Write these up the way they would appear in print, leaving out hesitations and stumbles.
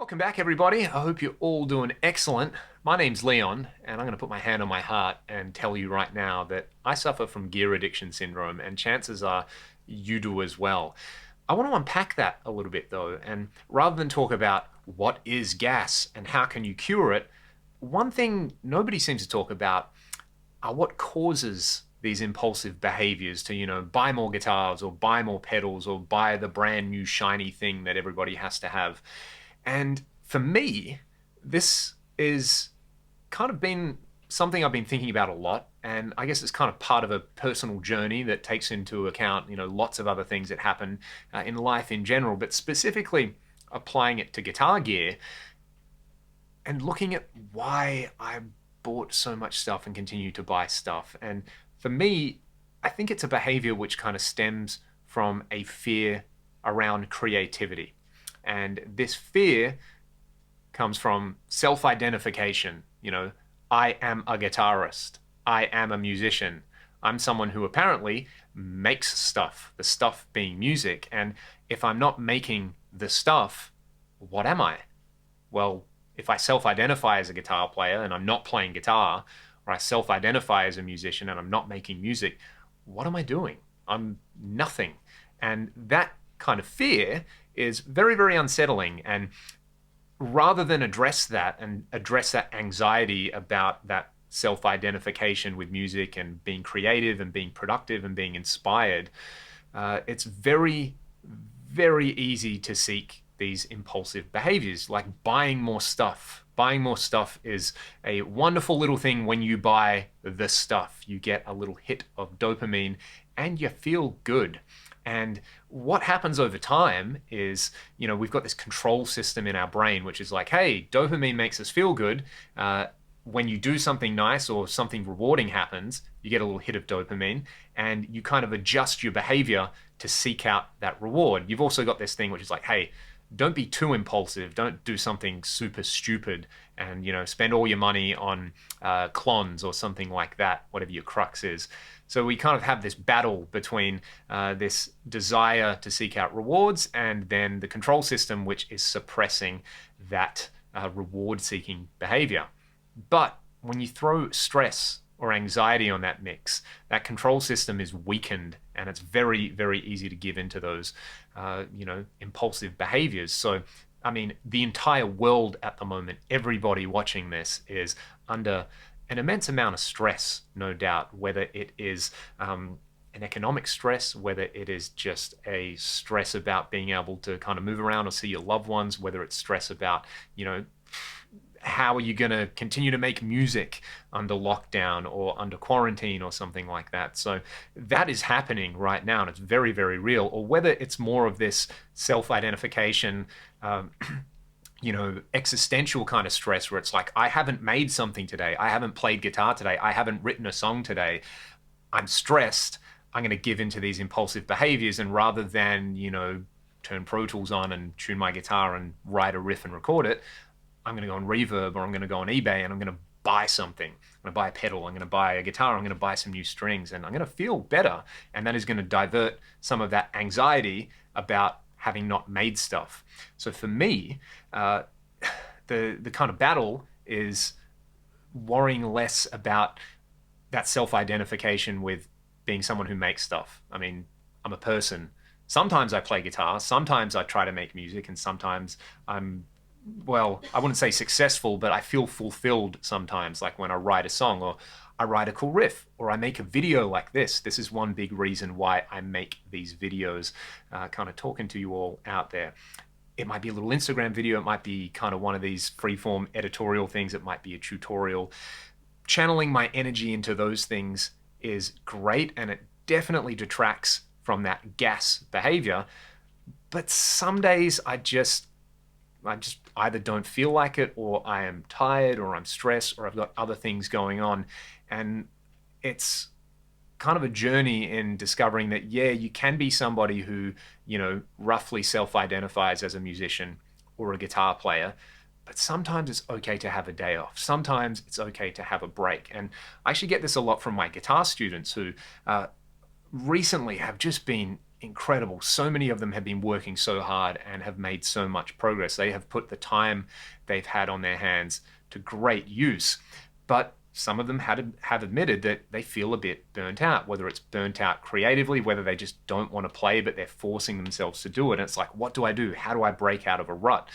Welcome back, everybody. I hope you're all doing excellent. My name's Leon, and I'm going to put my hand on my heart and tell you right now that I suffer from gear addiction syndrome, and chances are you do as well. I want to unpack that a little bit, though, and rather than talk about what is gas and how can you cure it, one thing nobody seems to talk about are what causes these impulsive behaviors to, buy more guitars or buy more pedals or buy the brand new shiny thing that everybody has to have. And for me, this is kind of been something I've been thinking about a lot. And I guess it's kind of part of a personal journey that takes into account, lots of other things that happen in life in general, but specifically applying it to guitar gear and looking at why I bought so much stuff and continue to buy stuff. And for me, I think it's a behavior which kind of stems from a fear around creativity. And this fear comes from self-identification. I am a guitarist. I am a musician. I'm someone who apparently makes stuff, the stuff being music. And if I'm not making the stuff, what am I? Well, if I self-identify as a guitar player and I'm not playing guitar, or I self-identify as a musician and I'm not making music, what am I doing? I'm nothing. And that kind of fear is very, very unsettling. And rather than address that and address that anxiety about that self-identification with music and being creative and being productive and being inspired, it's very, very easy to seek these impulsive behaviors like buying more stuff. Buying more stuff is a wonderful little thing. When you buy the stuff, you get a little hit of dopamine and you feel good. And what happens over time is, we've got this control system in our brain, which is like, hey, dopamine makes us feel good. When you do something nice or something rewarding happens, you get a little hit of dopamine and you kind of adjust your behavior to seek out that reward. You've also got this thing which is like, hey, don't be too impulsive. Don't do something super stupid and, spend all your money on clones or something like that, whatever your crux is. So we kind of have this battle between this desire to seek out rewards and then the control system, which is suppressing that reward-seeking behavior. But when you throw stress or anxiety on that mix, that control system is weakened and it's very, very easy to give into those, impulsive behaviors. So, the entire world at the moment, everybody watching this is under an immense amount of stress, no doubt, whether it is an economic stress, whether it is just a stress about being able to kind of move around or see your loved ones, whether it's stress about, how are you going to continue to make music under lockdown or under quarantine or something like that. So that is happening right now and it's very, very real. Or whether it's more of this self-identification, existential kind of stress where it's like, I haven't made something today. I haven't played guitar today. I haven't written a song today. I'm stressed. I'm going to give into these impulsive behaviors. And rather than, turn Pro Tools on and tune my guitar and write a riff and record it, I'm going to go on Reverb or I'm going to go on eBay and I'm going to buy something. I'm going to buy a pedal. I'm going to buy a guitar. I'm going to buy some new strings and I'm going to feel better. And that is going to divert some of that anxiety about having not made stuff. So for me, the kind of battle is worrying less about that self-identification with being someone who makes stuff. I'm a person. Sometimes I play guitar. Sometimes I try to make music and sometimes I wouldn't say successful, but I feel fulfilled sometimes, like when I write a song or I write a cool riff or I make a video like this. This is one big reason why I make these videos, kind of talking to you all out there. It might be a little Instagram video. It might be kind of one of these freeform editorial things. It might be a tutorial. Channeling my energy into those things is great and it definitely detracts from that gas behavior. But some days I just either don't feel like it or I am tired or I'm stressed or I've got other things going on. And it's kind of a journey in discovering that, yeah, you can be somebody who, roughly self-identifies as a musician or a guitar player, but sometimes it's okay to have a day off. Sometimes it's okay to have a break. And I actually get this a lot from my guitar students who recently have just been incredible. So many of them have been working so hard and have made so much progress. They have put the time they've had on their hands to great use. But some of them have admitted that they feel a bit burnt out, whether it's burnt out creatively, whether they just don't want to play, but they're forcing themselves to do it. And it's like, what do I do? How do I break out of a rut?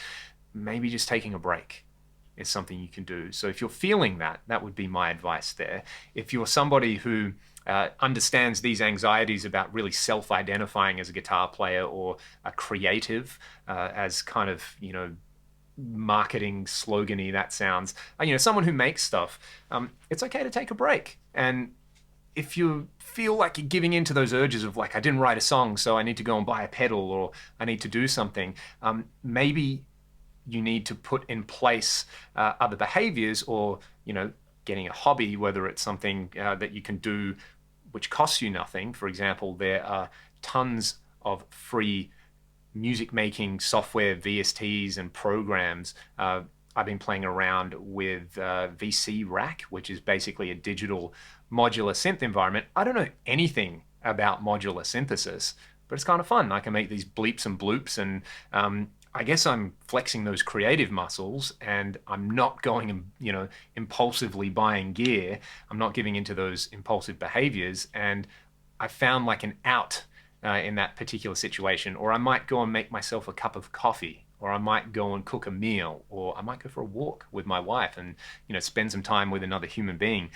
Maybe just taking a break is something you can do. So if you're feeling that, that would be my advice there. If you're somebody who understands these anxieties about really self-identifying as a guitar player or a creative, as kind of, marketing slogany that sounds, someone who makes stuff, it's okay to take a break. And if you feel like you're giving in to those urges of like, I didn't write a song, so I need to go and buy a pedal, or I need to do something, maybe you need to put in place other behaviors, or getting a hobby, whether it's something that you can do which costs you nothing. For example, there are tons of free music making software, VSTs and programs. I've been playing around with VCRack, which is basically a digital modular synth environment. I don't know anything about modular synthesis, but it's kind of fun. I can make these bleeps and bloops, and I guess I'm flexing those creative muscles, and I'm not going and, impulsively buying gear. I'm not giving into those impulsive behaviors, and I found like an out in that particular situation. Or I might go and make myself a cup of coffee, or I might go and cook a meal, or I might go for a walk with my wife and, spend some time with another human being.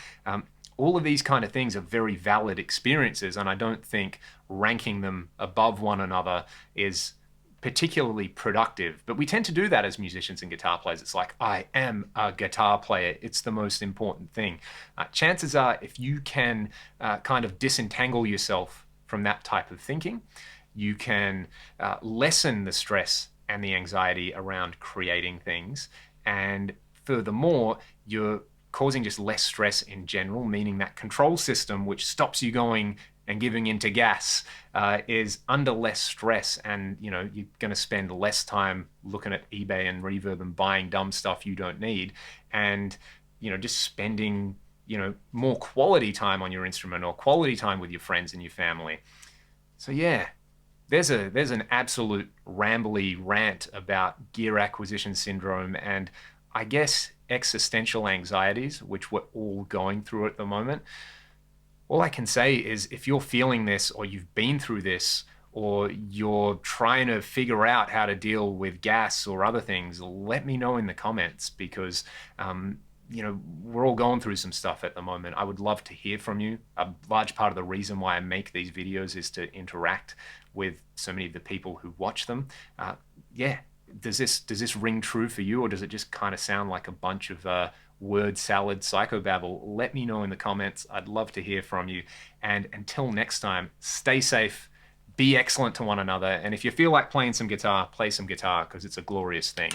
All of these kind of things are very valid experiences, and I don't think ranking them above one another is particularly productive. But we tend to do that as musicians and guitar players. It's like, I am a guitar player. It's the most important thing. Chances are, if you can kind of disentangle yourself from that type of thinking, you can lessen the stress and the anxiety around creating things. And furthermore, you're causing just less stress in general, meaning that control system, which stops you going and giving into gas, is under less stress, and you're going to spend less time looking at eBay and Reverb and buying dumb stuff you don't need, and just spending more quality time on your instrument, or quality time with your friends and your family. So yeah, there's an absolute rambly rant about gear acquisition syndrome, and I guess existential anxieties, which we're all going through at the moment. All I can say is, if you're feeling this, or you've been through this, or you're trying to figure out how to deal with gas or other things, let me know in the comments, because we're all going through some stuff at the moment. I would love to hear from you. A large part of the reason why I make these videos is to interact with so many of the people who watch them. Yeah, does this ring true for you, or does it just kind of sound like a bunch of word salad psychobabble? Let me know in the comments. I'd love to hear from you. And until next time, stay safe, be excellent to one another, and if you feel like playing some guitar, play some guitar, because it's a glorious thing.